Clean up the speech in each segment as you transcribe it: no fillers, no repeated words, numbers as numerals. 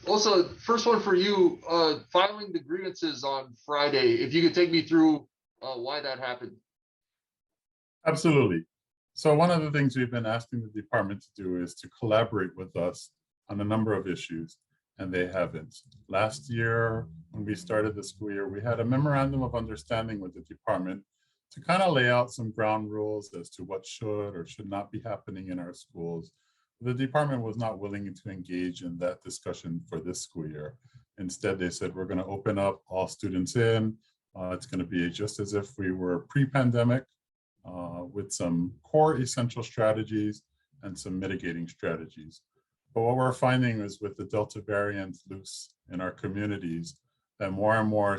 Also, first one for you, filing the grievances on Friday. If you could take me through why that happened. Absolutely. So one of the things we've been asking the department to do is to collaborate with us on a number of issues, and they haven't. Last year, when we started the school year, we had a memorandum of understanding with the department to kind of lay out some ground rules as to what should or should not be happening in our schools. The department was not willing to engage in that discussion for this school year. Instead, they said, we're going to open up all students in. It's going to be just as if we were pre-pandemic, with some core essential strategies and some mitigating strategies. But what we're finding is with the Delta variant loose in our communities, that more and more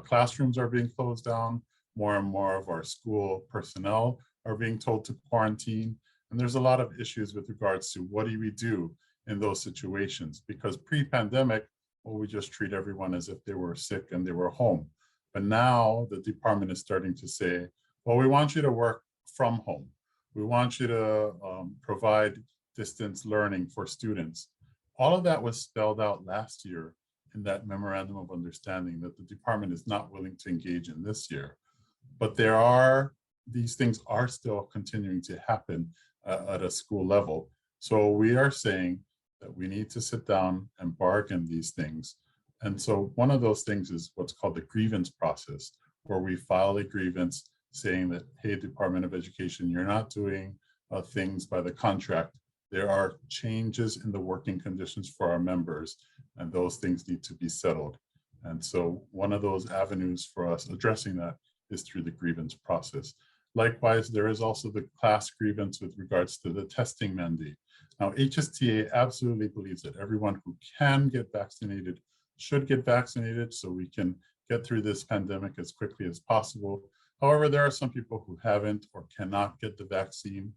classrooms are being closed down, more and more of our school personnel are being told to quarantine. And there's a lot of issues with regards to what do we do in those situations? Because pre-pandemic, well, we just treat everyone as if they were sick and they were home. But now the department is starting to say, well, we want you to work from home. We want you to provide distance learning for students. All of that was spelled out last year in that memorandum of understanding that the department is not willing to engage in this year. But these things are still continuing to happen at a school level. So we are saying that we need to sit down and bargain these things. And so one of those things is what's called the grievance process, where we file a grievance saying that, hey, Department of Education, you're not doing things by the contract. There are changes in the working conditions for our members, and those things need to be settled. And so one of those avenues for us addressing that is through the grievance process. Likewise, there is also the class grievance with regards to the testing mandate. Now, HSTA absolutely believes that everyone who can get vaccinated should get vaccinated so we can get through this pandemic as quickly as possible. However, there are some people who haven't or cannot get the vaccine.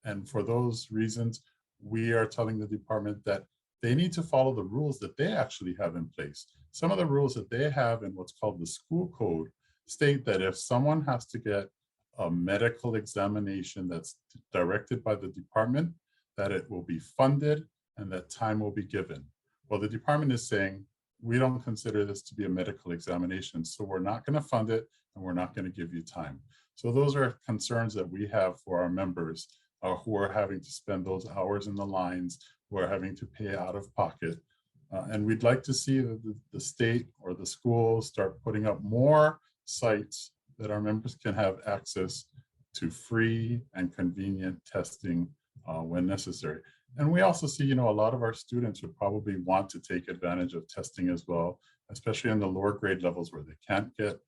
And for those reasons, we are telling the department that they need to follow the rules that they actually have in place. Some of the rules that they have in what's called the school code state that if someone has to get a medical examination that's directed by the department, that it will be funded and that time will be given. Well, the department is saying, we don't consider this to be a medical examination, so we're not going to fund it and we're not going to give you time. So those are concerns that we have for our members who are having to spend those hours in the lines, who are having to pay out of pocket. And we'd like to see the state or the schools start putting up more sites that our members can have access to free and convenient testing when necessary. And we also see, a lot of our students would probably want to take advantage of testing as well, especially in the lower grade levels where they can't get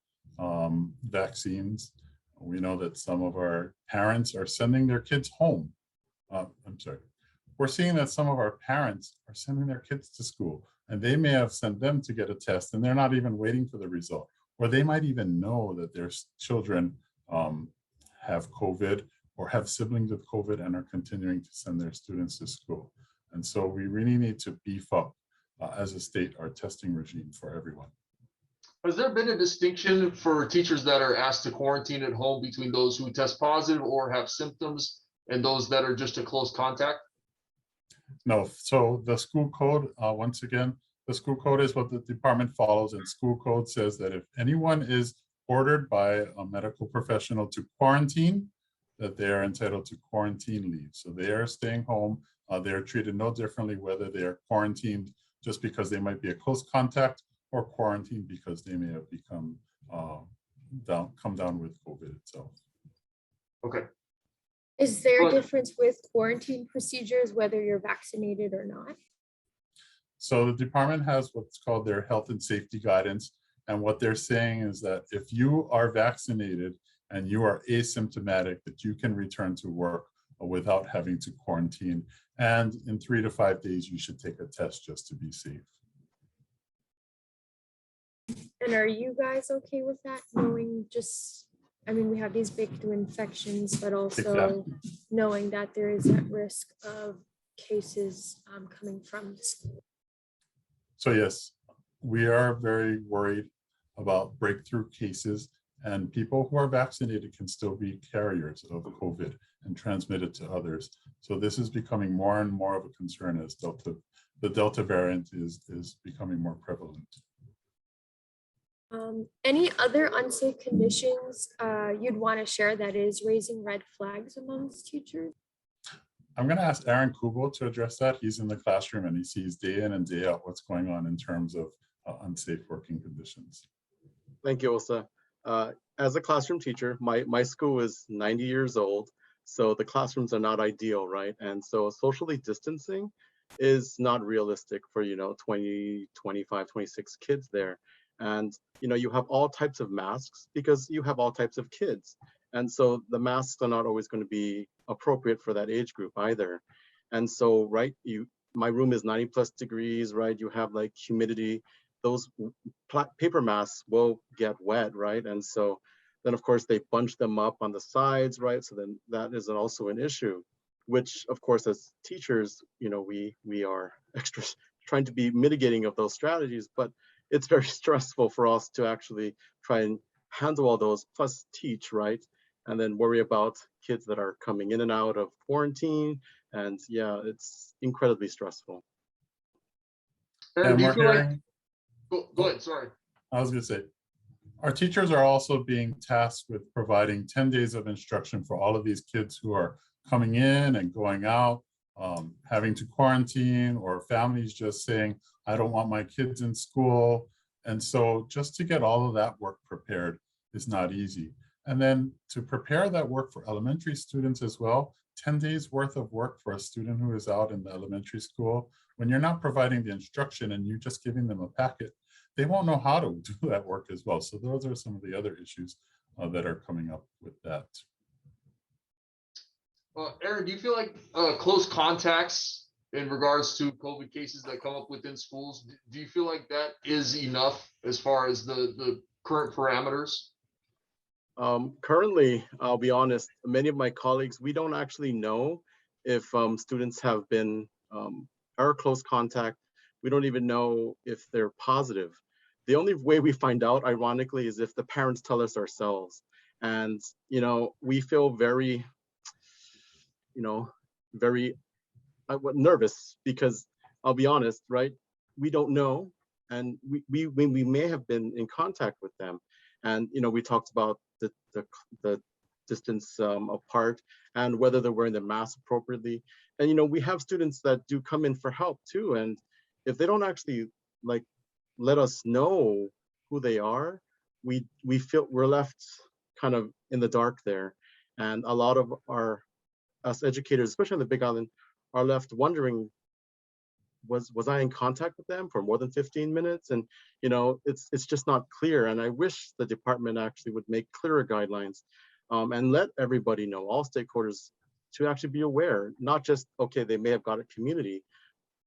vaccines. We know that some of our parents are sending their kids home. We're seeing that some of our parents are sending their kids to school, and they may have sent them to get a test and they're not even waiting for the result. Or they might even know that their children have COVID or have siblings with COVID and are continuing to send their students to school. And so we really need to beef up as a state our testing regime for everyone. Has there been a distinction for teachers that are asked to quarantine at home between those who test positive or have symptoms and those that are just a close contact? No, so the school code, once again, the school code is what the department follows, and school code says that if anyone is ordered by a medical professional to quarantine, that they are entitled to quarantine leave. So they are staying home. They are treated no differently whether they are quarantined just because they might be a close contact or quarantined because they may have become come down with COVID itself. Okay. Is there a difference with quarantine procedures, whether you're vaccinated or not? So the department has what's called their health and safety guidance. And what they're saying is that if you are vaccinated and you are asymptomatic, that you can return to work without having to quarantine. And in 3 to 5 days, you should take a test just to be safe. And are you guys okay with that? Knowing we have these breakthrough infections, but also knowing that there is that risk of cases coming from the school. So yes, we are very worried about breakthrough cases, and people who are vaccinated can still be carriers of COVID and transmit it to others. So this is becoming more and more of a concern as the the Delta variant is becoming more prevalent. Any other unsafe conditions you'd want to share that is raising red flags amongst teachers? I'm going to ask Aaron Kubo to address that. He's in the classroom and he sees day in and day out what's going on in terms of unsafe working conditions. Thank you, Osa. As a classroom teacher, my school is 90 years old, so the classrooms are not ideal, right? And so socially distancing is not realistic for, 20, 25, 26 kids there. And, you have all types of masks because you have all types of kids. And so the masks are not always going to be appropriate for that age group either. And so, right, my room is 90+ degrees, right? You have like humidity. Those paper masks will get wet, right? And so then of course they bunch them up on the sides, right? So then that is also an issue, which of course as teachers, we are extra trying to be mitigating of those strategies, but it's very stressful for us to actually try and handle all those, plus teach, right? And then worry about kids that are coming in and out of quarantine. And yeah, it's incredibly stressful. Aaron, do you we're feel like, hearing, go ahead, sorry. I was going to say, our teachers are also being tasked with providing 10 days of instruction for all of these kids who are coming in and going out, having to quarantine, or families just saying, I don't want my kids in school. And so just to get all of that work prepared is not easy. And then to prepare that work for elementary students as well, 10 days worth of work for a student who is out in the elementary school, when you're not providing the instruction and you're just giving them a packet, they won't know how to do that work as well. So those are some of the other issues that are coming up with that. Aaron, do you feel like close contacts in regards to COVID cases that come up within schools, do you feel like that is enough as far as the current parameters? Currently, I'll be honest, many of my colleagues, we don't actually know if students have been our close contact. We don't even know if they're positive. The only way we find out, ironically, is if the parents tell us ourselves. And, we feel very, very nervous because I'll be honest, right? We don't know. And we may have been in contact with them. And, we talked about the distance apart and whether they're wearing their mask appropriately. And, we have students that do come in for help too. And if they don't actually let us know who they are, we feel we're left kind of in the dark there. And a lot of us educators, especially on the Big Island, are left wondering, was I in contact with them for more than 15 minutes? And, it's just not clear. And I wish the department actually would make clearer guidelines and let everybody know, all stakeholders, to actually be aware, not just, okay, they may have got a community,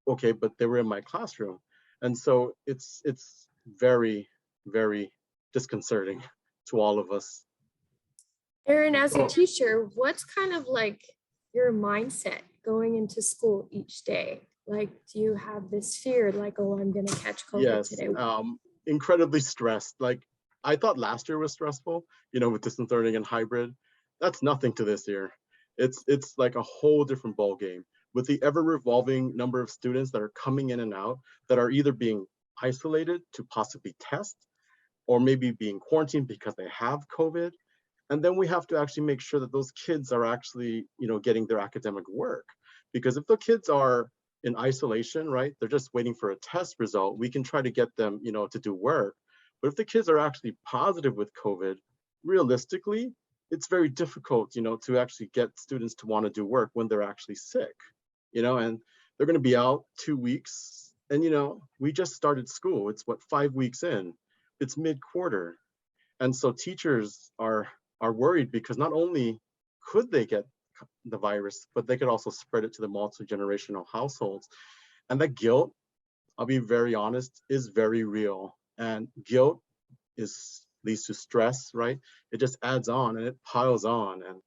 okay, but they were in my classroom. And so it's very, very disconcerting to all of us. Aaron, as a teacher, what's kind of like your mindset going into school each day? Like, do you have this fear, like, oh, I'm gonna catch COVID today? Incredibly stressed. Like, I thought last year was stressful, with distance learning and hybrid. That's nothing to this year. It's like a whole different ball game with the ever revolving number of students that are coming in and out that are either being isolated to possibly test or maybe being quarantined because they have COVID. And then we have to actually make sure that those kids are actually, getting their academic work. Because if the kids are in isolation, right, they're just waiting for a test result, we can try to get them, to do work. But if the kids are actually positive with COVID, realistically, it's very difficult, to actually get students to want to do work when they're actually sick, and they're going to be out 2 weeks. And, we just started school. It's 5 weeks in, it's mid-quarter. And so teachers are worried because not only could they get the virus, but they could also spread it to the multi-generational households. And that guilt, I'll be very honest, is very real. And guilt leads to stress, right? It just adds on and it piles on. And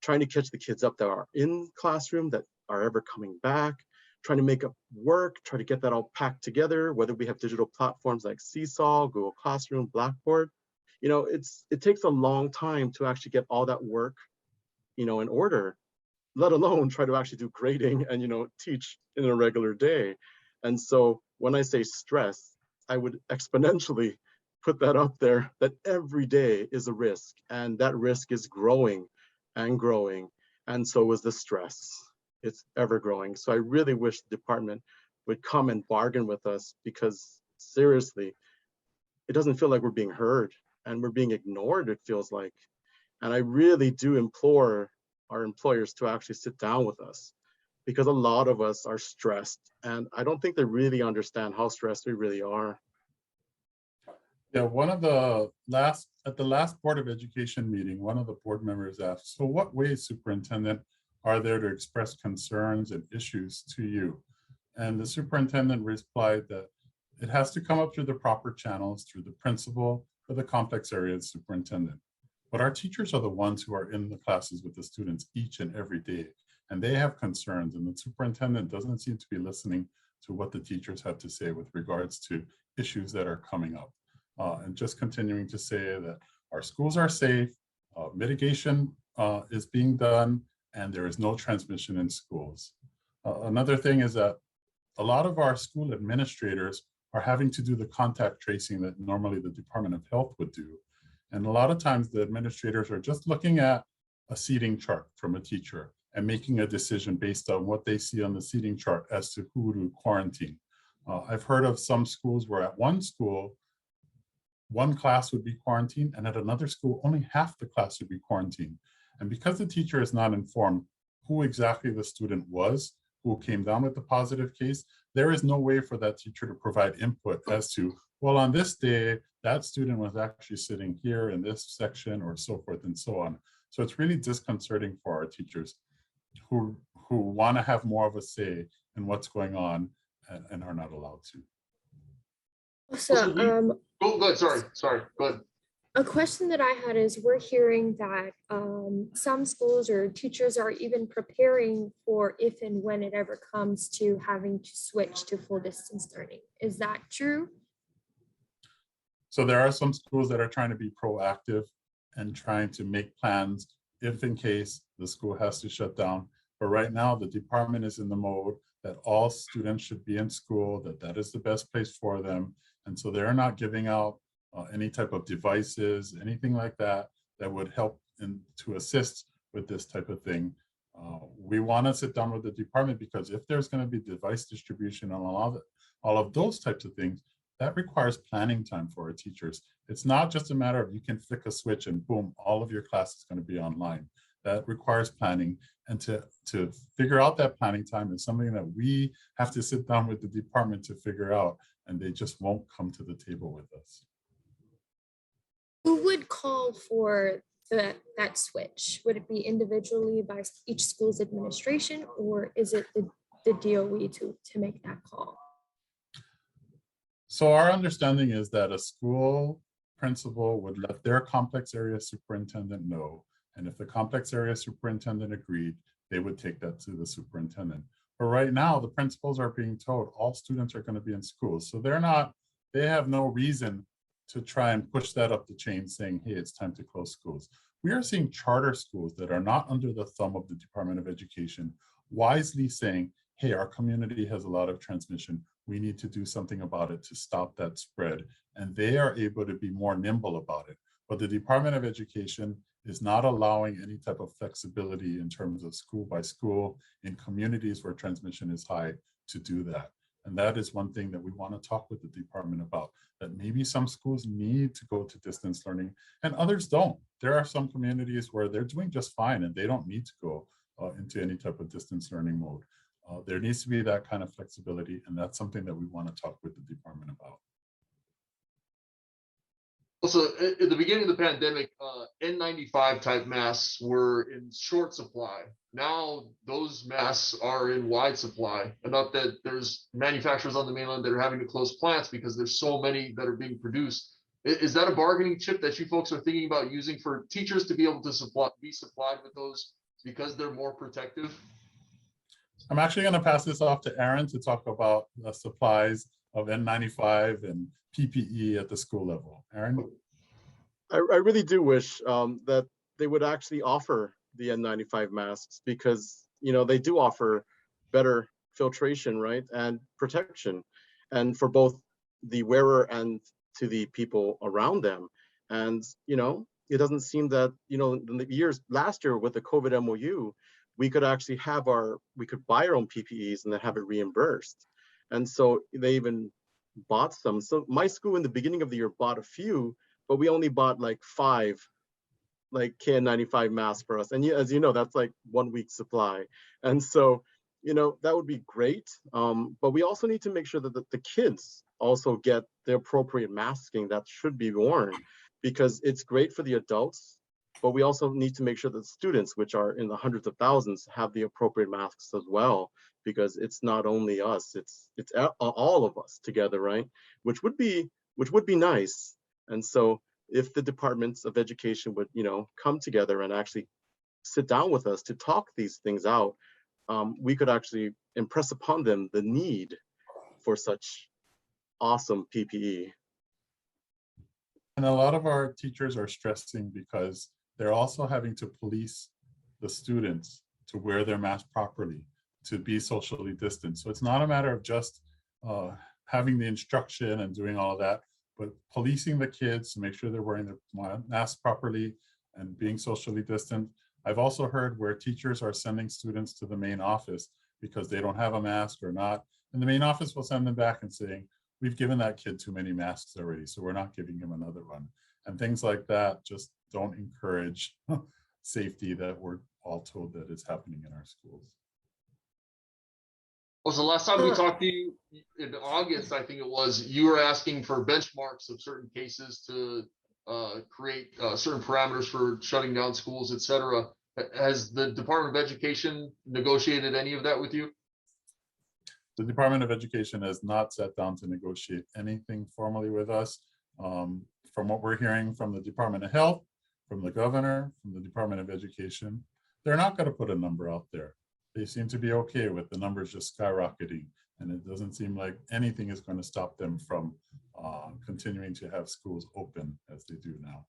trying to catch the kids up that are in classroom, that are ever coming back, trying to make up work, try to get that all packed together, whether we have digital platforms like Seesaw, Google Classroom, Blackboard. It takes a long time to actually get all that work, in order, let alone try to actually do grading and, teach in a regular day. And so when I say stress, I would exponentially put that up there, that every day is a risk, and that risk is growing and growing, and so is the stress. It's ever growing. So I really wish the department would come and bargain with us, because seriously, it doesn't feel like we're being heard, and we're being ignored, it feels like. And I really do implore our employers to actually sit down with us, because a lot of us are stressed, and I don't think they really understand how stressed we really are. Yeah, at the last Board of Education meeting, one of the board members asked, so what ways, Superintendent, are there to express concerns and issues to you? And the superintendent replied that it has to come up through the proper channels, through the principal or the complex area superintendent. But our teachers are the ones who are in the classes with the students each and every day, and they have concerns, and the superintendent doesn't seem to be listening to what the teachers have to say with regards to issues that are coming up. And just continuing to say that our schools are safe, mitigation is being done, and there is no transmission in schools. Another thing is that a lot of our school administrators are having to do the contact tracing that normally the Department of Health would do. And a lot of times the administrators are just looking at a seating chart from a teacher and making a decision based on what they see on the seating chart as to who to quarantine. I've heard of some schools where at one school, one class would be quarantined, and at another school, only half the class would be quarantined. And because the teacher is not informed who exactly the student was, who came down with the positive case, there is no way for that teacher to provide input as to, well, on this day, that student was actually sitting here in this section, or so forth and so on. So it's really disconcerting for our teachers who want to have more of a say in what's going on and are not allowed to. So, go ahead. Sorry. Go ahead. a question that I had is, we're hearing that some schools or teachers are even preparing for if and when it ever comes to having to switch to full distance learning. Is that true? So there are some schools that are trying to be proactive and trying to make plans if in case the school has to shut down. But right now, the department is in the mode that all students should be in school, that is the best place for them. And so they're not giving out any type of devices, anything like that, that would help to assist with this type of thing. We want to sit down with the department, because if there's going to be device distribution and all of those types of things, that requires planning time for our teachers. It's not just a matter of you can flick a switch and boom, all of your class is going to be online. That requires planning, and to figure out that planning time is something that we have to sit down with the department to figure out, and they just won't come to the table with us. Who would call for that switch? Would it be individually by each school's administration, or is it the DOE to make that call? So our understanding is that a school principal would let their complex area superintendent know. And if the complex area superintendent agreed, they would take that to the superintendent. But right now, the principals are being told all students are going to be in school. So they have no reason to try and push that up the chain saying, hey, it's time to close schools. We are seeing charter schools that are not under the thumb of the Department of Education wisely saying, hey, our community has a lot of transmission. We need to do something about it to stop that spread. And they are able to be more nimble about it. But the Department of Education is not allowing any type of flexibility in terms of school by school in communities where transmission is high to do that. And that is one thing that we want to talk with the department about, that maybe some schools need to go to distance learning and others don't. There are some communities where they're doing just fine and they don't need to go into any type of distance learning mode. There needs to be that kind of flexibility, and that's something that we want to talk with the department about. Also, at the beginning of the pandemic, N95 type masks were in short supply. Now those masks are in wide supply, enough that there's manufacturers on the mainland that are having to close plants because there's so many that are being produced. Is that a bargaining chip that you folks are thinking about using for teachers to be able to be supplied with those because they're more protective? I'm actually going to pass this off to Aaron to talk about the supplies of N95 and PPE at the school level. Aaron? I really do wish that they would actually offer the N95 masks, because they do offer better filtration, right, and protection, and for both the wearer and to the people around them. And it doesn't seem that in the years last year with the COVID MOU, we could actually we could buy our own PPEs and then have it reimbursed. And so they even bought some. So my school in the beginning of the year bought a few, but we only bought like 5 like KN95 masks for us. And as you know, that's like 1 week supply. And so, that would be great. But we also need to make sure that the kids also get the appropriate masking that should be worn, because it's great for the adults, but we also need to make sure that students, which are in the hundreds of thousands, have the appropriate masks as well, because it's not only us, it's all of us together, right? Which would be nice. And so if the departments of education would, come together and actually sit down with us to talk these things out, we could actually impress upon them the need for such awesome PPE. And a lot of our teachers are stressing because they're also having to police the students to wear their mask properly, to be socially distant. So it's not a matter of just having the instruction and doing all of that, but policing the kids to make sure they're wearing their mask properly and being socially distant. I've also heard where teachers are sending students to the main office because they don't have a mask or not. And the main office will send them back and saying, we've given that kid too many masks already, so we're not giving him another one. And things like that just don't encourage safety that we're all told that is happening in our schools. Well, so last time we talked to you in August, I think it was, you were asking for benchmarks of certain cases to create certain parameters for shutting down schools, et cetera. Has the Department of Education negotiated any of that with you? The Department of Education has not sat down to negotiate anything formally with us. From what we're hearing from the Department of Health, from the governor, from the Department of Education, they're not going to put a number out there. They seem to be okay with the numbers just skyrocketing, and it doesn't seem like anything is going to stop them from continuing to have schools open as they do now.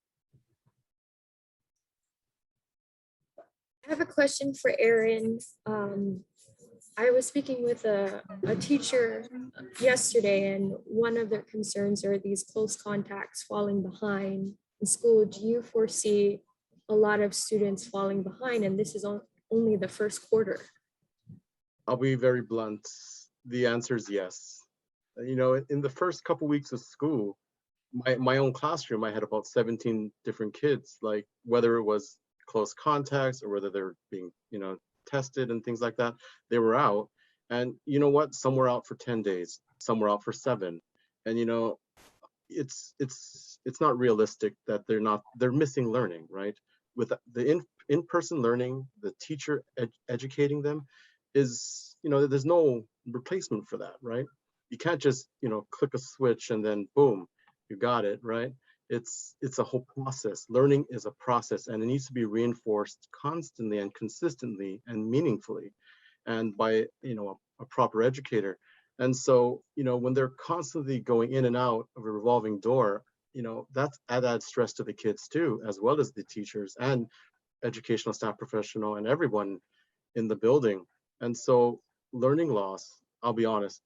I have a question for Erin. I was speaking with a teacher yesterday, and one of their concerns are these close contacts falling behind in school. Do you foresee a lot of students falling behind? And this is only the first quarter. I'll be very blunt. The answer is yes. In the first couple weeks of school, my own classroom, I had about 17 different kids, like whether it was close contacts or whether they're being, tested and things like that, they were out. And you know what? Some were out for 10 days, some were out for 7. And it's not realistic that they're missing learning, right? With the in-person learning, the teacher educating them is, there's no replacement for that, right? You can't just, click a switch and then boom, you got it, right? It's a whole process. Learning is a process, and it needs to be reinforced constantly and consistently and meaningfully, and by a proper educator. And so when they're constantly going in and out of a revolving door, that's added stress to the kids too, as well as the teachers and educational staff professional and everyone in the building. And so learning loss, I'll be honest,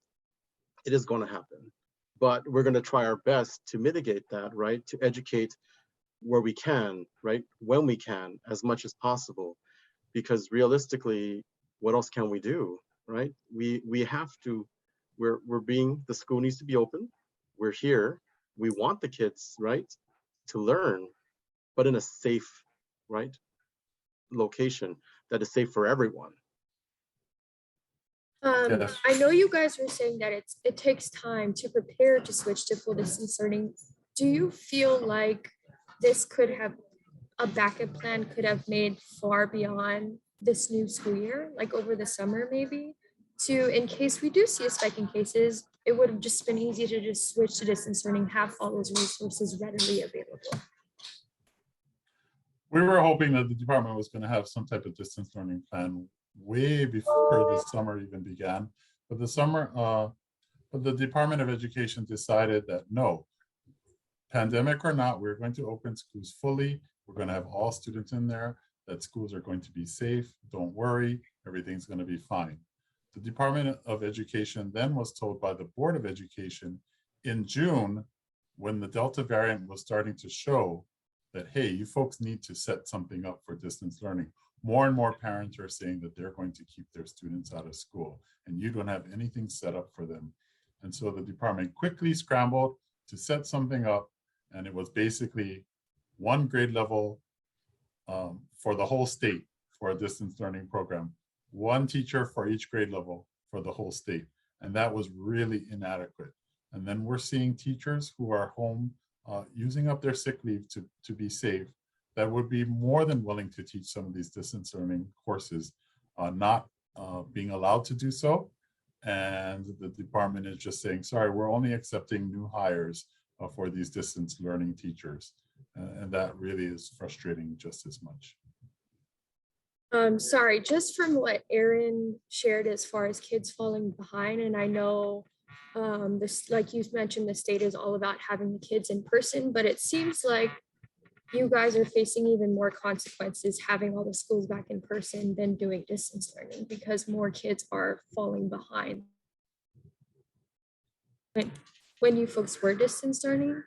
it is going to happen. But we're going to try our best to mitigate that, right? To educate where we can, right? When we can, as much as possible. Because realistically, what else can we do, right? We have to, the school needs to be open. We're here. We want the kids, right, to learn, but in a safe, right, location that is safe for everyone. Yes. I know you guys were saying that it takes time to prepare to switch to full distance learning. Do you feel like this a backup plan could have made far beyond this new school year, like over the summer maybe, in case we do see a spike in cases, it would have just been easy to just switch to distance learning, have all those resources readily available? We were hoping that the department was going to have some type of distance learning plan way before the summer even began. But the Department of Education decided that no, pandemic or not, we're going to open schools fully. We're going to have all students in there, that schools are going to be safe. Don't worry, everything's going to be fine. The Department of Education then was told by the Board of Education in June, when the Delta variant was starting to show that, hey, you folks need to set something up for distance learning. More and more parents are saying that they're going to keep their students out of school and you don't have anything set up for them. And so the department quickly scrambled to set something up, and it was basically one grade level for the whole state for a distance learning program, one teacher for each grade level for the whole state. And that was really inadequate. And then we're seeing teachers who are home using up their sick leave to be safe, that would be more than willing to teach some of these distance learning courses, not being allowed to do so. And the department is just saying, sorry, we're only accepting new hires for these distance learning teachers. And that really is frustrating just as much. Sorry, just from what Aaron shared as far as kids falling behind, and I know this, like you mentioned, the state is all about having the kids in person, but it seems like you guys are facing even more consequences having all the schools back in person than doing distance learning, because more kids are falling behind. When you folks were distance learning?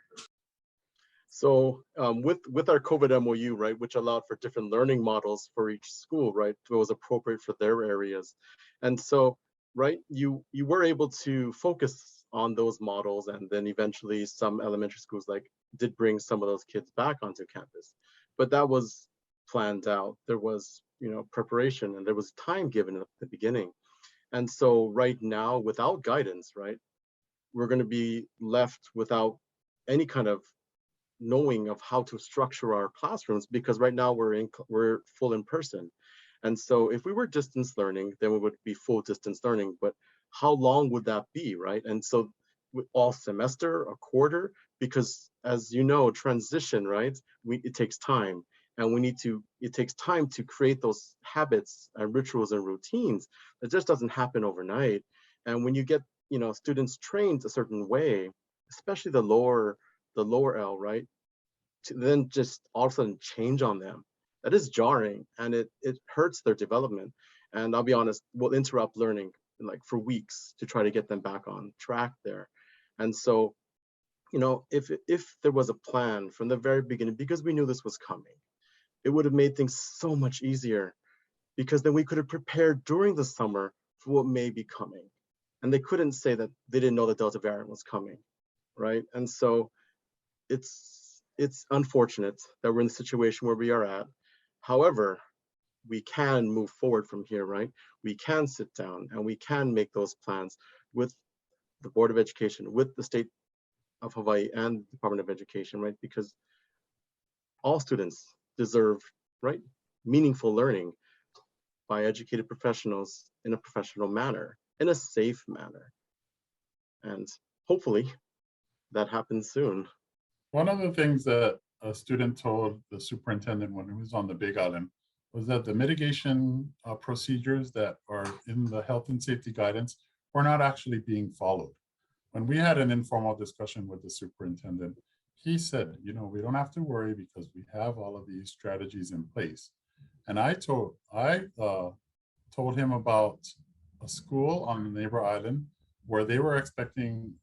So with our COVID MOU, right, which allowed for different learning models for each school, right, it was appropriate for their areas. And so, right, you were able to focus on those models, and then eventually some elementary schools did bring some of those kids back onto campus. But that was planned out. There was, preparation, and there was time given at the beginning. And so right now, without guidance, right, we're going to be left without any kind of knowing of how to structure our classrooms, because right now we're full in person. And so if we were distance learning, then we would be full distance learning, but how long would that be, right? And so all semester, a quarter, because as you know, transition, right? It takes time, and it takes time to create those habits and rituals and routines. It just doesn't happen overnight. And when you get, students trained a certain way, especially the lower L, right? To then just all of a sudden change on them, that is jarring, and it hurts their development. And I'll be honest, we'll interrupt learning for weeks to try to get them back on track there. And so, if there was a plan from the very beginning, because we knew this was coming, it would have made things so much easier, because then we could have prepared during the summer for what may be coming. And they couldn't say that they didn't know the Delta variant was coming, right? And so it's unfortunate that we're in the situation where we are at. However, we can move forward from here, right? We can sit down and we can make those plans with the Board of Education, with the state of Hawaii and the Department of Education, right? Because all students deserve, right, meaningful learning by educated professionals in a professional manner, in a safe manner. And hopefully that happens soon. One of the things that a student told the superintendent when he was on the Big Island was that the mitigation procedures that are in the health and safety guidance were not actually being followed. When we had an informal discussion with the superintendent, he said, we don't have to worry because we have all of these strategies in place. And I told him about a school on the neighbor island where they were expecting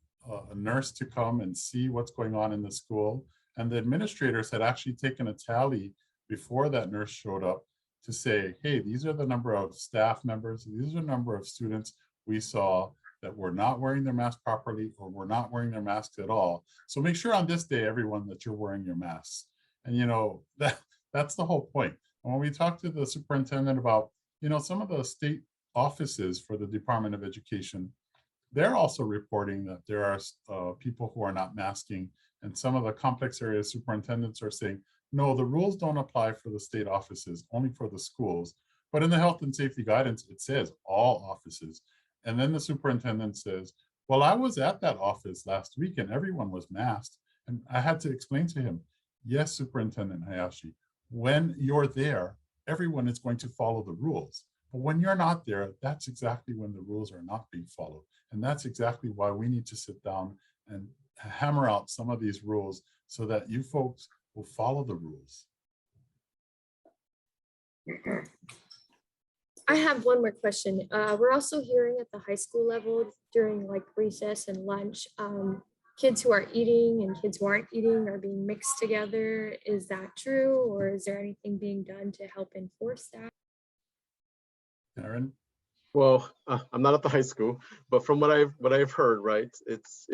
a nurse to come and see what's going on in the school. And the administrators had actually taken a tally before that nurse showed up to say, hey, these are the number of staff members, these are the number of students we saw that were not wearing their mask properly or were not wearing their masks at all. So make sure on this day, everyone, that you're wearing your masks. And that's the whole point. And when we talked to the superintendent about, some of the state offices for the Department of Education, they're also reporting that there are people who are not masking, and some of the complex area superintendents are saying, no, the rules don't apply for the state offices, only for the schools. But in the health and safety guidance, it says all offices. And then the superintendent says, well, I was at that office last week and everyone was masked. And I had to explain to him, yes, Superintendent Hayashi, when you're there, everyone is going to follow the rules. But when you're not there, that's exactly when the rules are not being followed. And that's exactly why we need to sit down and hammer out some of these rules so that you folks will follow the rules. I have one more question. We're also hearing at the high school level during like recess and lunch, kids who are eating and kids who aren't eating are being mixed together. Is that true, or is there anything being done to help enforce that? Aaron? Well, I'm not at the high school, but from what I've heard, right, it's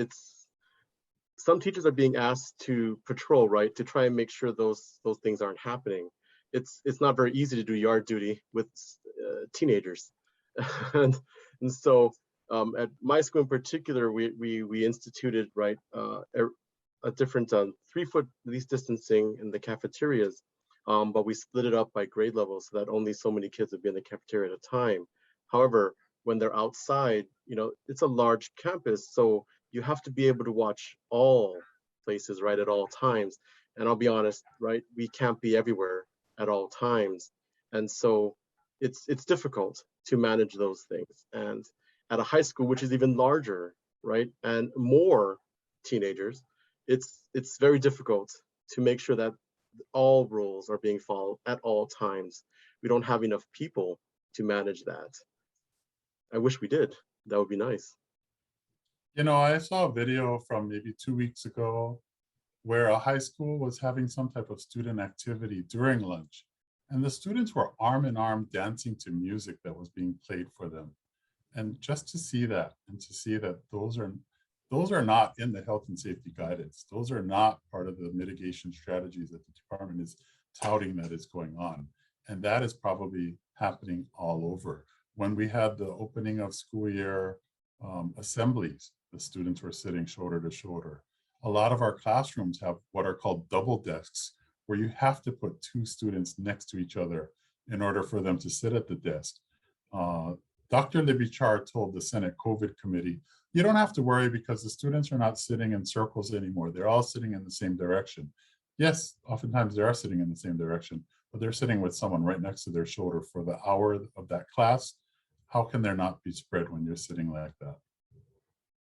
some teachers are being asked to patrol, right, to try and make sure those things aren't happening. It's not very easy to do yard duty with teenagers, and so at my school in particular, we instituted, right, a different 3 foot at least distancing in the cafeterias, but we split it up by grade level so that only so many kids would be in the cafeteria at a time. However, when they're outside, you know, it's a large campus, so you have to be able to watch all places, right, at all times. And I'll be honest, right, we can't be everywhere at all times. And so it's difficult to manage those things. And at a high school, which is even larger, right, and more teenagers, it's very difficult to make sure that all rules are being followed at all times. We don't have enough people to manage that. I wish we did. That would be nice. You know, I saw a video from maybe 2 weeks ago where a high school was having some type of student activity during lunch. And the students were arm in arm dancing to music that was being played for them. And just to see that, and to see that those are not in the health and safety guidance. Those are not part of the mitigation strategies that the department is touting that is going on. And that is probably happening all over. When we had the opening of school year assemblies, the students were sitting shoulder to shoulder. A lot of our classrooms have what are called double desks, where you have to put 2 students next to each other in order for them to sit at the desk. Dr. Libichar told the Senate COVID committee, you don't have to worry because the students are not sitting in circles anymore. They're all sitting in the same direction. Yes, oftentimes they are sitting in the same direction, but they're sitting with someone right next to their shoulder for the hour of that class. How can there not be spread when you're sitting like that?